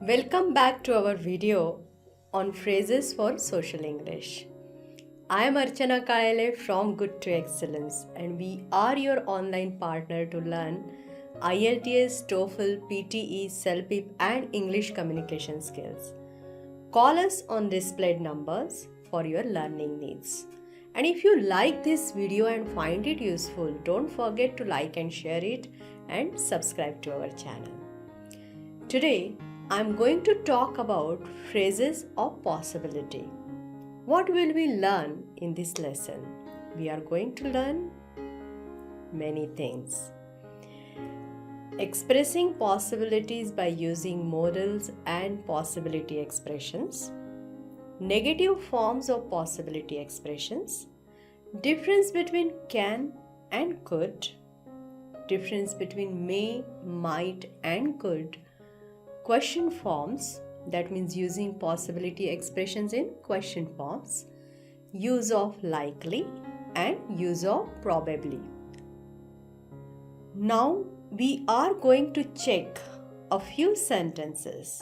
Welcome back to our video on phrases for social English. I am Archanakalele from Good to Excellence and we are your online partner to learn IELTS, TOEFL, PTE, CELPIP and English communication skills. Call us on displayed numbers for your learning needs. And if you like this video and find it useful, don't forget to like and share it and subscribe to our channel. Today, I am going to talk about phrases of possibility. What will we learn in this lesson? We are going to learn many things. Expressing possibilities by using modals and possibility expressions. Negative forms of possibility expressions. Difference between can and could. Difference between may, might and could. Question forms, that means using possibility expressions in question forms, use of likely and use of probably. Now we are going to check a few sentences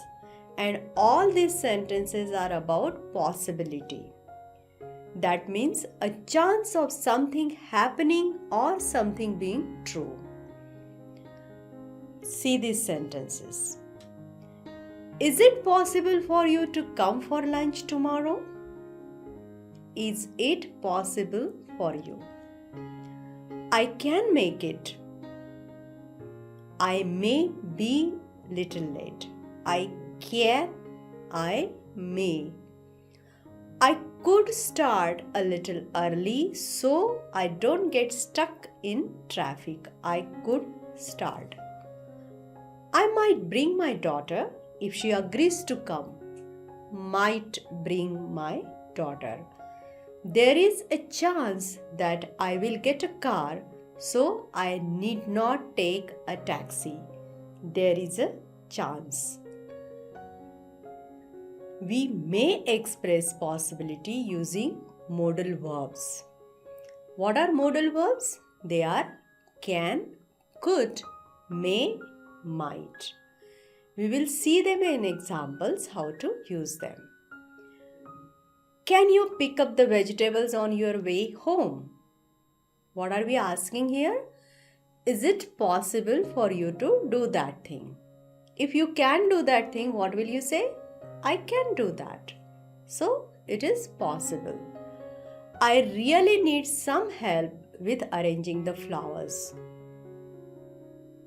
and all these sentences are about possibility. That means a chance of something happening or something being true. See these sentences. Is it possible for you to come for lunch tomorrow? Is it possible for you? I can make it. I may be little late. I can. I may. I could start a little early so I don't get stuck in traffic. I could start. I might bring my daughter if she agrees to come. Might bring my daughter. There is a chance that I will get a car, so I need not take a taxi. There is a chance. We may express possibility using modal verbs. What are modal verbs? They are can, could, may, might. We will see them in examples how to use them. Can you pick up the vegetables on your way home? What are we asking here? Is it possible for you to do that thing? If you can do that thing, what will you say? I can do that. So, it is possible. I really need some help with arranging the flowers.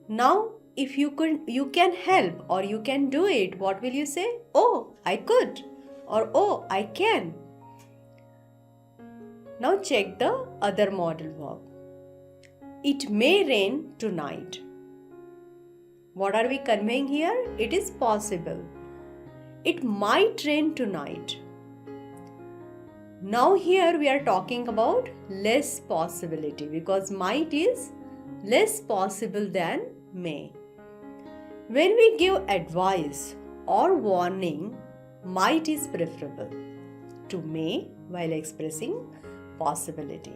Now, if you can help or you can do it, what will you say? Oh, I could or oh, I can. Now check the other modal verb. It may rain tonight. What are we conveying here? It is possible. It might rain tonight. Now here we are talking about less possibility because might is less possible than may. When we give advice or warning, might is preferable to may while expressing possibility.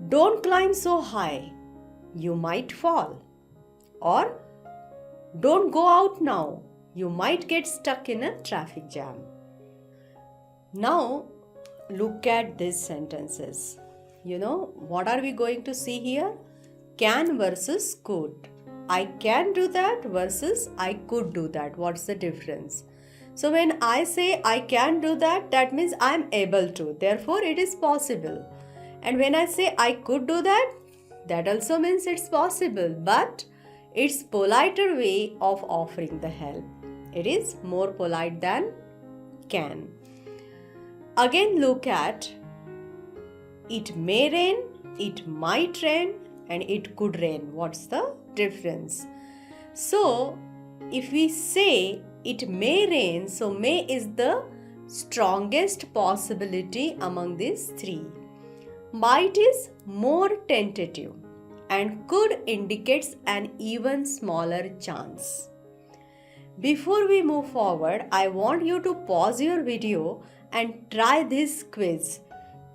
Don't climb so high, you might fall. Or don't go out now, you might get stuck in a traffic jam. Now look at these sentences. What are we going to see here? Can versus could. I can do that versus I could do that. What's the difference? So when I say I can do that, that means I am able to. Therefore, it is possible. And when I say I could do that, that also means it's possible. But it's politer way of offering the help. It is more polite than can. Again, look at it may rain, it might rain, and it could rain. What's the difference? So, if we say it may rain, so may is the strongest possibility among these three. Might is more tentative and could indicates an even smaller chance. Before we move forward, I want you to pause your video and try this quiz.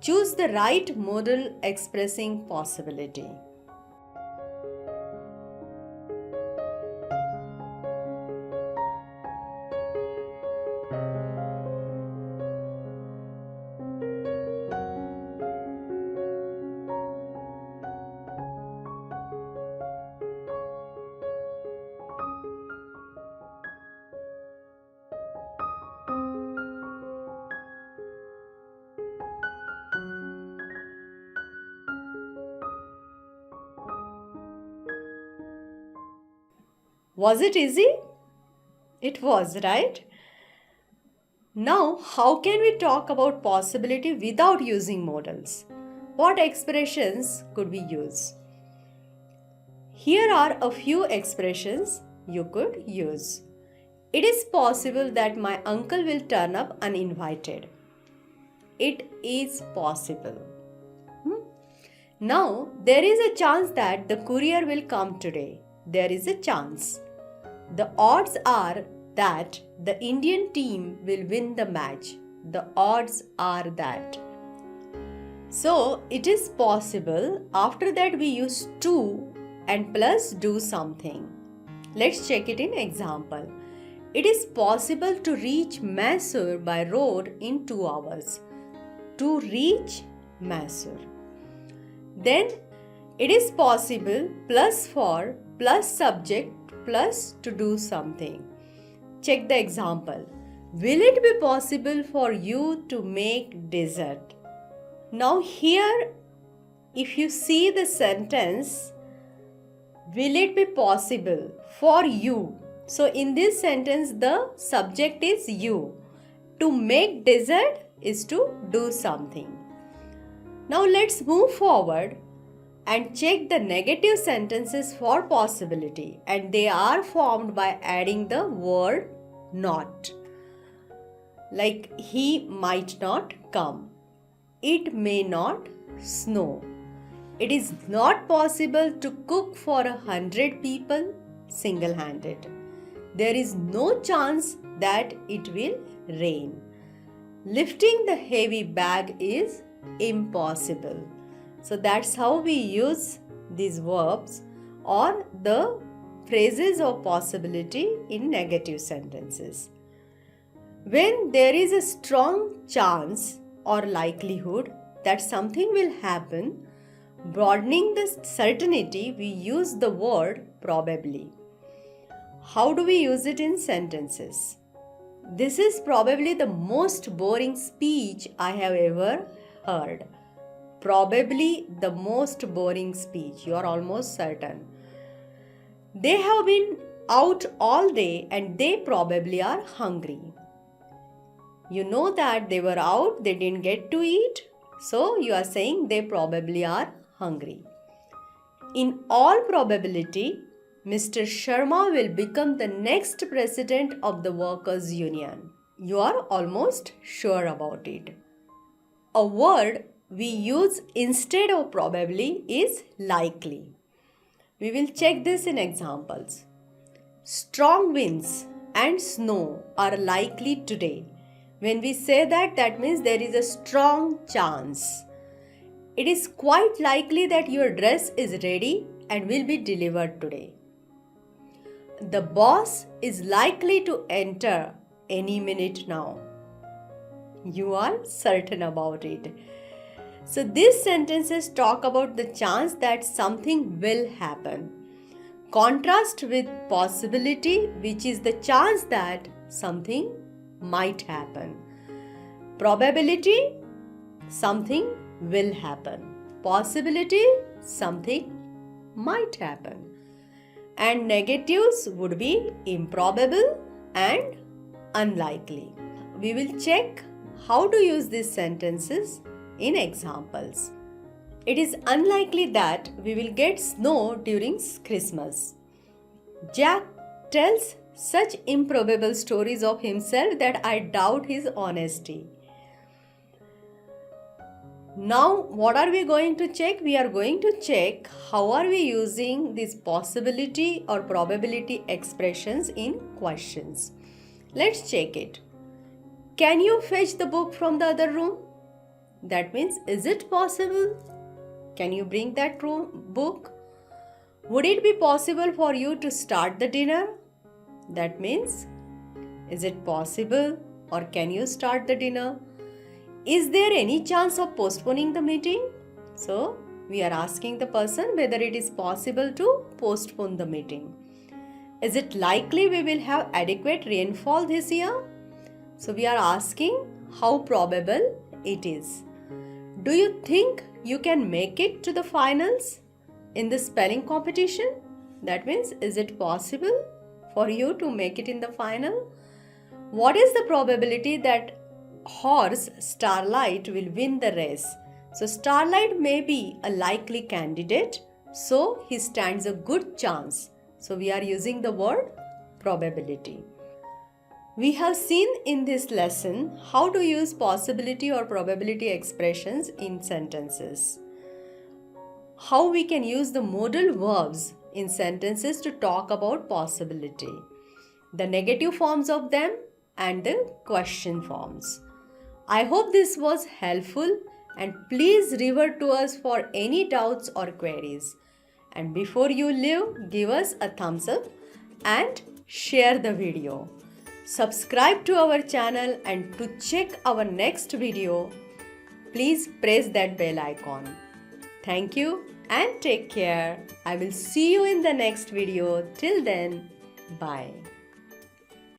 Choose the right modal expressing possibility. Was it easy? It was, right? Now, how can we talk about possibility without using modals? What expressions could we use? Here are a few expressions you could use. It is possible that my uncle will turn up uninvited. It is possible. Now, there is a chance that the courier will come today. There is a chance. The odds are that the Indian team will win the match. The odds are that. So, it is possible. After that, we use to and plus do something. Let's check it in example. It is possible to reach Mysore by road in 2 hours. To reach Mysore. Then, it is possible plus for plus subject plus to do something. Check the example. Will it be possible for you to make dessert? Now here, if you see the sentence, will it be possible for you? So in this sentence, the subject is you. To make dessert is to do something. Now let's move forward and check the negative sentences for possibility, and they are formed by adding the word not. Like he might not come. It may not snow. It is not possible to cook for 100 people single-handed. There is no chance that it will rain. Lifting the heavy bag is impossible. So that's how we use these verbs or the phrases of possibility in negative sentences. When there is a strong chance or likelihood that something will happen, broadening the certainty, we use the word probably. How do we use it in sentences? This is probably the most boring speech I have ever heard. Probably the most boring speech. You are almost certain. They have been out all day and they probably are hungry. You know that they were out, they didn't get to eat. So you are saying they probably are hungry. In all probability, Mr. Sharma will become the next president of the workers' union. You are almost sure about it. A word we use instead of probably is likely. We will check this in examples. Strong winds and snow are likely today. When we say that, that means there is a strong chance. It is quite likely that your dress is ready and will be delivered today. The boss is likely to enter any minute now. You are certain about it. So these sentences talk about the chance that something will happen. Contrast with possibility, which is the chance that something might happen. Probability, something will happen. Possibility, something might happen. And negatives would be improbable and unlikely. We will check how to use these sentences in examples. It is unlikely that we will get snow during Christmas. Jack tells such improbable stories of himself that I doubt his honesty. Now, what are we going to check? We are going to check how are we using these possibility or probability expressions in questions. Let's check it. Can you fetch the book from the other room? That means, is it possible? Can you bring that book? Would it be possible for you to start the dinner? That means, is it possible or can you start the dinner? Is there any chance of postponing the meeting? So, we are asking the person whether it is possible to postpone the meeting. Is it likely we will have adequate rainfall this year? So, we are asking how probable it is. Do you think you can make it to the finals in the spelling competition? That means, is it possible? for you to make it in the final. What is the probability that horse Starlight will win the race? So Starlight may be a likely candidate, so he stands a good chance. So we are using the word probability. We have seen in this lesson how to use possibility or probability expressions in sentences. How we can use the modal verbs in sentences to talk about possibility, the negative forms of them and the question forms. I hope this was helpful, and please revert to us for any doubts or queries. And before you leave, give us a thumbs up and share the video. Subscribe to our channel, and to check our next video, please press that bell icon. Thank you and take care. I will see you in the next video. Till then, bye.